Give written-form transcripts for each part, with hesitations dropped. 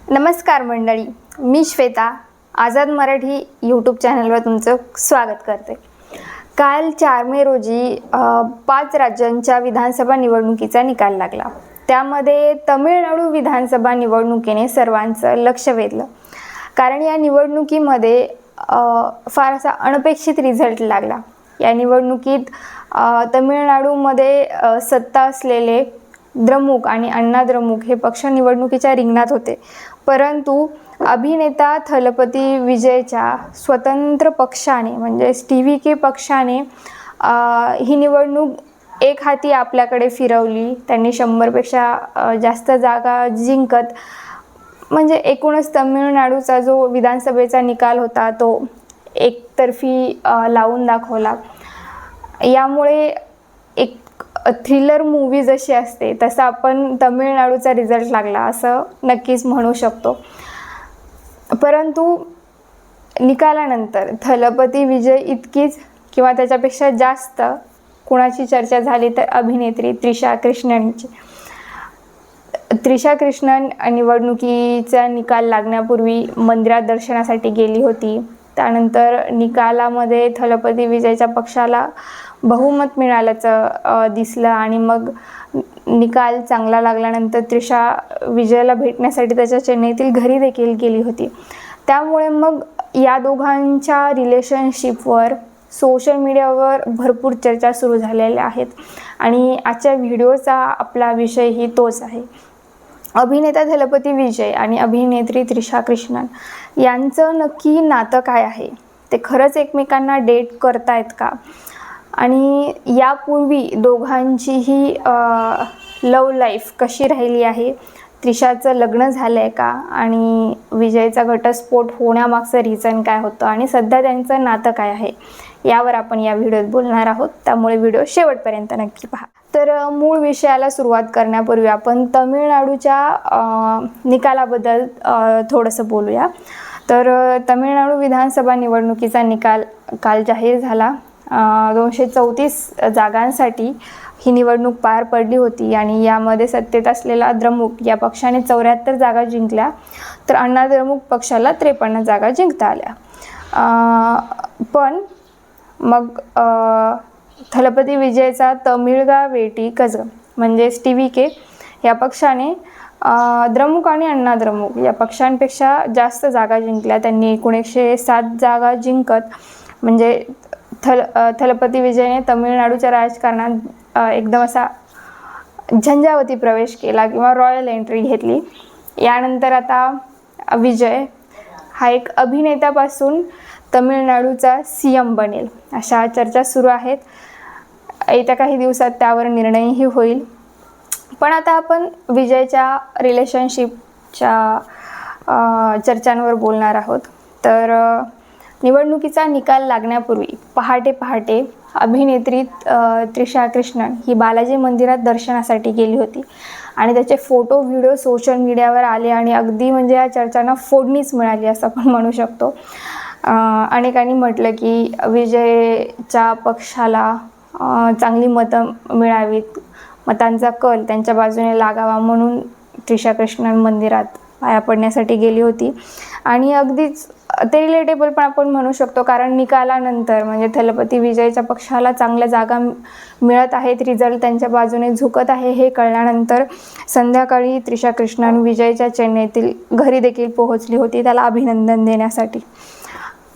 नमस्कार मंडळी, मी श्वेता आझाद मराठी यूट्यूब चॅनलवर तुमचं स्वागत करते। काल 4 मे रोजी 5 राज्यांच्या विधानसभा निवडणुकीचा निकाल लागला। त्यामध्ये तमिळनाडू विधानसभा निवडणुकीने सर्वांचं लक्ष वेधलं, कारण या निवडणुकीमध्ये फार असा अनपेक्षित रिझल्ट लागला। या निवडणुकीत तमिळनाडूमध्ये सत्ता असलेले द्रमुक आणि अण्णा द्रमुक हे पक्ष निवडणुकीच्या रिंगणात होते, परंतु अभिनेता थलपती विजयच्या स्वतंत्र पक्षाने म्हणजे TVK पक्षाने ही निवडणूक एक हाती आपल्याकडे फिरवली। त्यांनी 100पेक्षा जास्त जागा जिंकत म्हणजे एकूणच तमिळनाडूचा जो विधानसभेचा निकाल होता तो एकतर्फी लावून दाखवला। यामुळे एक थ्रिलर मूवी जशी असते तसा आपण तमिळनाडूचा रिझल्ट लागला असं नक्कीच म्हणू शकतो। परंतु निकालानंतर थलपती विजय इतकीच किंवा त्याच्यापेक्षा जास्त कोणाची चर्चा झाली तर अभिनेत्री त्रिशा कृष्णनची। त्रिशा कृष्णन निवडणुकीचा निकाल लागण्यापूर्वी मंदिरात दर्शनासाठी गेली होती। त्यानंतर निकालामध्ये थलपती विजयच्या पक्षाला बहुमत मिळाल्याचं दिसलं आणि मग निकाल चांगला लागल्यानंतर त्रिशा विजयला भेटण्यासाठी त्याच्या चेन्नईतील घरी देखील गेली होती। त्यामुळे मग या दोघांच्या रिलेशनशिपवर सोशल मीडियावर भरपूर चर्चा सुरू झालेल्या आहेत आणि आजच्या व्हिडिओचा आपला विषयही तोच आहे। अभिनेता थलपती विजय आणि अभिनेत्री त्रिशा कृष्णन यांचं नक्की नातं काय आहे? ते खरंच एकमेकांना डेट करतायत का? आणि यापूर्वी दोघांचीही लव्ह लाईफ कशी राहिली आहे? त्रिशाचं लग्न झालं आहे का? आणि विजयचा घटस्फोट होण्यामागचं रिझन काय होतं? आणि सध्या त्यांचं नातं काय आहे? यावर आपण या व्हिडिओत बोलणार आहोत, त्यामुळे व्हिडिओ शेवटपर्यंत नक्की पहा। तर मूळ विषयाला सुरुवात करण्यापूर्वी आपण तमिळनाडूच्या निकालाबद्दल थोडंसं बोलूया। तर तमिळनाडू विधानसभा निवडणुकीचा निकाल काल जाहीर झाला। 234 जागांसाठी ही निवडणूक पार पडली होती आणि यामध्ये सत्तेत असलेला द्रमुक या पक्षाने 74 जागा जिंकल्या, तर अण्णा द्रमुक पक्षाला 53 जागा जिंकता आल्या। पण मग थलपती विजयचा तमिळगा वेटी कझगम म्हणजेच TVK या पक्षाने द्रमुक आणि अण्णा द्रमुक या पक्षांपेक्षा जास्त जागा जिंकल्या। त्यांनी एकूण 107 जागा जिंकत म्हणजे थलपती विजयने तमिळनाडूच्या राजकारणात एकदम असा झंझावती प्रवेश केला किंवा रॉयल एंट्री घेतली। यानंतर आता विजय हा एक अभिनेत्यापासून तमिळनाडूचा CM बनेल अशा चर्चा सुरू आहेत। येत्या काही दिवसात त्यावर निर्णयही होईल। पण आता आपण विजयच्या रिलेशनशिपच्या चर्चांवर बोलणार आहोत। तर निवडणुकीचा निकाल लागण्यापूर्वी पहाटे अभिनेत्री त्रिशा कृष्णन ही बालाजी मंदिरात दर्शनासाठी गेली होती आणि त्याचे फोटो व्हिडिओ सोशल मीडियावर आले आणि अगदी म्हणजे या चर्चांना फोडणीच मिळाली असं आपण म्हणू शकतो। अनेकांनी म्हटलं की विजयच्या पक्षाला चांगली मतं मिळावीत, मतांचा कल त्यांच्या बाजूने लागावा म्हणून त्रिशा कृष्णन मंदिरात पाया पडण्यासाठी गेली होती। आणि अगदीच ते रिलेटेबल पण आपण म्हणू शकतो, कारण निकालानंतर म्हणजे थलपती विजयच्या पक्षाला चांगल्या जागा मिळत आहेत, रिझल्ट त्यांच्या बाजूने झुकत आहे हे कळल्यानंतर संध्याकाळी त्रिशा कृष्णन विजयच्या चेन्नईतील घरी देखील पोहोचली होती त्याला अभिनंदन देण्यासाठी।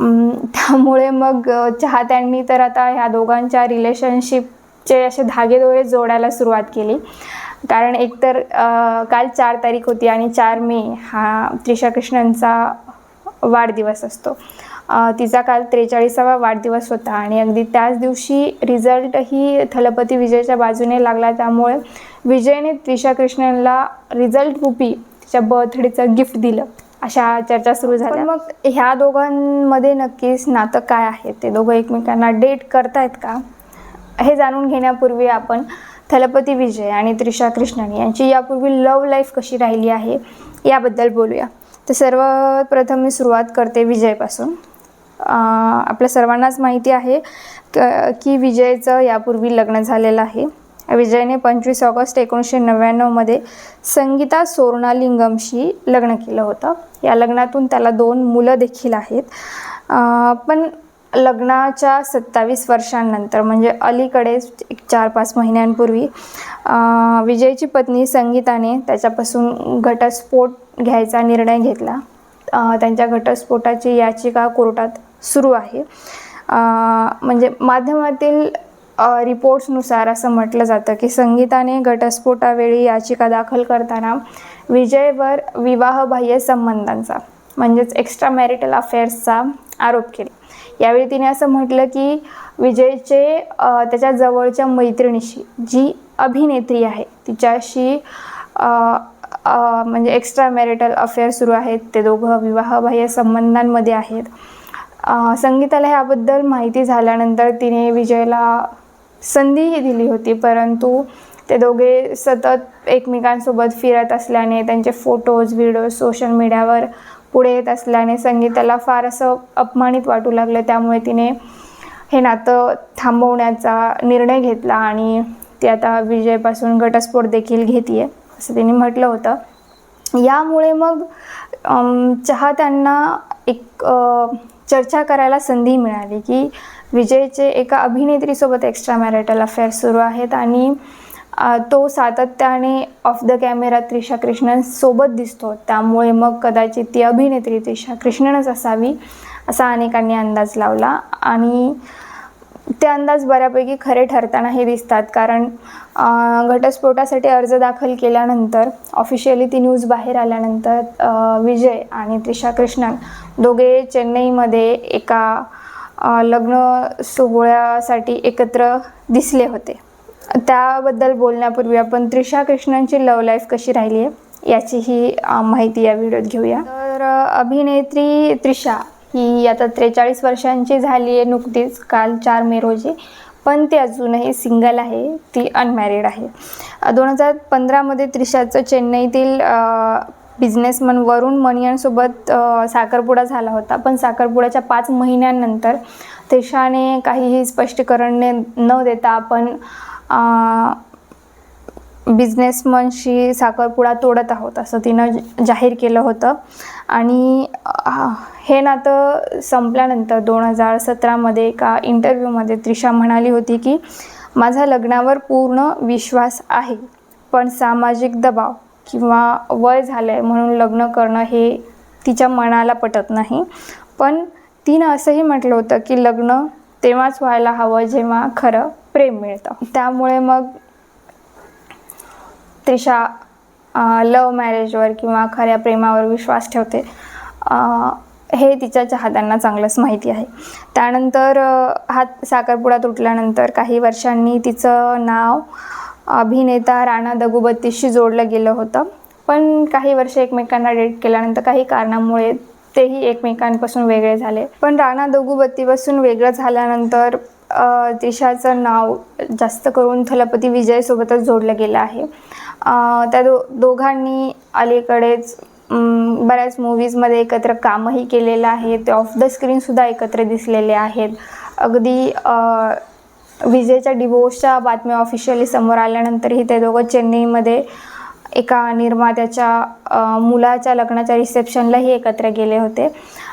त्यामुळे मग चाहत्यांनी तर आता ह्या दोघांच्या रिलेशनशिपचे असे धागेदोरे जोडायला सुरुवात केली, कारण एकतर काल 4 तारीख होती आणि 4 मे हा त्रिशा कृष्णनचा वाढदिवस असतो। तिचा काल 43वा वाढदिवस होता आणि अगदी त्याच दिवशी रिझल्टही थलपती विजयच्या बाजूने लागला। त्यामुळे विजयने त्रिशा कृष्णनला रिझल्ट रूपी तिच्या बर्थडेचं गिफ्ट दिलं अशा चर्चा सुरू झाल्या। मग ह्या दोघांमध्ये नक्कीच नातं काय आहे? ते दोघं एकमेकांना डेट करतायत का? हे जाणून घेण्यापूर्वी आपण थलपती विजय आणि त्रिशा कृष्णन यांची यापूर्वी लव्ह लाईफ कशी राहिली आहे याबद्दल बोलूया। तर सर्वप्रथम मी सुरुवात करते विजयपासून। आपल्या सर्वांनाच माहिती आहे की विजयचं यापूर्वी लग्न झालेलं आहे विजयने 25 ऑगस्ट 1999 संगीता सोनालिंगमशी लग्न केलं होतं. या लग्नातून त्याला 2 मुलं देखील आहेत. पण लग्नाच्या 27 वर्षांनंतर म्हणजे अलीकडेच 4-5 महिन्यांपूर्वी विजयची पत्नी संगीताने त्याच्यापासून घटस्फोट घ्यायचा निर्णय घेतला. त्यांच्या घटस्फोटाची याचिका कोर्टात सुरू आहे. म्हणजे माध्यमातील रिपोर्ट्सनुसार असं म्हटलं जातं की संगीताने घटस्फोटावेळी याचिका दाखल करताना विजयवर विवाहबाह्य संबंधांचा म्हणजेच एक्स्ट्रा मॅरिटल अफेअर्सचा आरोप केला. यावेळी तिने असं म्हटलं की विजयचे त्याच्या जवळच्या मैत्रिणीशी जी अभिनेत्री आहे तिच्याशी म्हणजे एक्स्ट्रा मॅरिटल अफेअर सुरू आहेत. ते दोघं विवाहबाह्य संबंधांमध्ये आहेत. संगीताला ह्याबद्दल माहिती झाल्यानंतर तिने विजयला संधीही दिली होती, परंतु ते दोघे सतत एकमेकांसोबत फिरत असल्याने त्यांचे फोटोज व्हिडिओज सोशल मीडियावर पुढे येत असल्याने संगीताला फार असं अपमानित वाटू लागलं. त्यामुळे तिने हे नातं थांबवण्याचा निर्णय घेतला आणि ती आता विजयपासून घटस्फोट देखील घेते आहे असं तिने म्हटलं होतं. यामुळे मग चाहत्यांना एक चर्चा करायला संधी मिळाली की विजयचे एका अभिनेत्रीसोबत एक्स्ट्रा मॅरिटल अफेअर सुरू आहेत आणि तो सातत्याने of the camera Trisha Krishnan सोबत दिसतो. त्यामुळे मग कदाचित ती अभिनेत्री त्रिशा कृष्णनच असावी असा अनेकांनी अंदाज लावला आणि ते अंदाज बऱ्यापैकी खरे ठरतानाही दिसतात. कारण घटस्फोटासाठी अर्ज दाखल केल्यानंतर ऑफिशियली ती न्यूज बाहेर आल्यानंतर विजय आणि त्रिशा कृष्णन दोघे चेन्नईमध्ये एका लग्न सोहळ्यासाठी एकत्र दिसले होते. त्याबद्दल बोलण्यापूर्वी आपण त्रिशा कृष्णनची लव्ह लाईफ कशी राहिली आहे याचीही माहिती या व्हिडिओत घेऊया. तर अभिनेत्री त्रिशा ही आता 43 वर्षांची झाली आहे नुकतीच, काल 4 मे रोजी, पण ती अजूनही सिंगल आहे. ती अनमॅरिड आहे. 2015मध्ये त्रिशाचं चेन्नईतील बिझनेसमन वरुण मणियनसोबत साखरपुडा झाला होता. पण साखरपुड्याच्या 5 महिन्यांनंतर त्रिशाने काहीही स्पष्टीकरण न देता आपण बिझनेसमनशी साखरपुडा तोडत आहोत असं तिनं जाहीर केलं होतं. आणि हे नातं संपल्यानंतर 2017मध्ये एका इंटरव्ह्यूमध्ये त्रिशा म्हणाली होती की माझा लग्नावर पूर्ण विश्वास आहे, पण सामाजिक दबाव किंवा वय झालं आहे म्हणून लग्न करणं हे तिच्या मनाला पटत नाही. पण तिनं असंही म्हटलं होतं की लग्न तेव्हाच व्हायला हवं जेव्हा खरं प्रेम मिळतं. त्यामुळे मग त्रिशा लव्ह मॅरेजवर किंवा खऱ्या प्रेमावर विश्वास ठेवते हे तिच्या चाहत्यांना चांगलंच माहिती आहे. त्यानंतर हा साखरपुडा तुटल्यानंतर काही वर्षांनी तिचं नाव अभिनेता राणा दगुबत्तीशी जोडलं गेलं होतं. पण काही वर्ष एकमेकांना डेट केल्यानंतर काही कारणामुळे तेही एकमेकांपासून वेगळे झाले. पण राणा दगुबत्तीपासून वेगळं झाल्यानंतर त्रिशाचं नाव जास्त करून थलपती विजयसोबतच जोडलं गेलं आहे. त्या दोघांनी अलीकडेच बऱ्याच मूवीजमध्ये एकत्र कामही केलेलं आहे. ते ऑफ द स्क्रीनसुद्धा एकत्र दिसलेले आहेत. अगदी विजयच्या डिवोर्सच्या बातम्या ऑफिशियली समोर आल्यानंतरही ते दोघं चेन्नईमध्ये एका निर्मात्याच्या मुलाच्या लग्नाच्या रिसेप्शनलाही एकत्र गेले होते.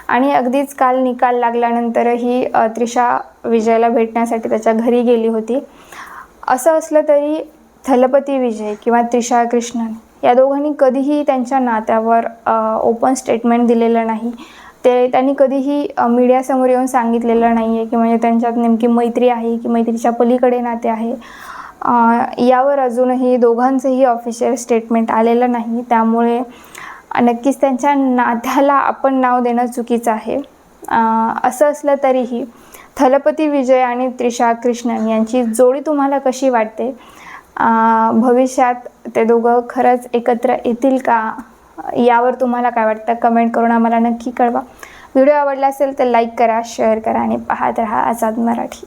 आणि अगदीच काल निकाल लागल्यानंतरही त्रिशा विजयला भेटण्यासाठी त्याच्या घरी गेली होती. असं असलं तरी थलपती विजय किंवा त्रिशा कृष्णन या दोघांनी कधीही त्यांच्या नात्यावर ओपन स्टेटमेंट दिलेलं नाही. त्यांनी कधीही मीडियासमोर येऊन सांगितलेलं नाही आहे की म्हणजे त्यांच्यात नेमकी मैत्री आहे की मैत्रीच्या पलीकडे नाते आहे. यावर अजूनही दोघांचंही ऑफिशियल स्टेटमेंट आलेलं नाही. त्यामुळे नक्कीच त्यांच्या नात्याला आपण नाव देणं चुकीचं आहे. असं असलं तरीही थलपती विजय आणि त्रिशा कृष्णन यांची जोडी तुम्हाला कशी वाटते? भविष्यात ते दोघं खरंच एकत्र येतील का? यावर तुम्हाला काय वाटतं? कमेंट करून आम्हाला नक्की कळवा. व्हिडिओ आवडला असेल तर लाईक करा, शेअर करा आणि पाहत रहा आझाद मराठी.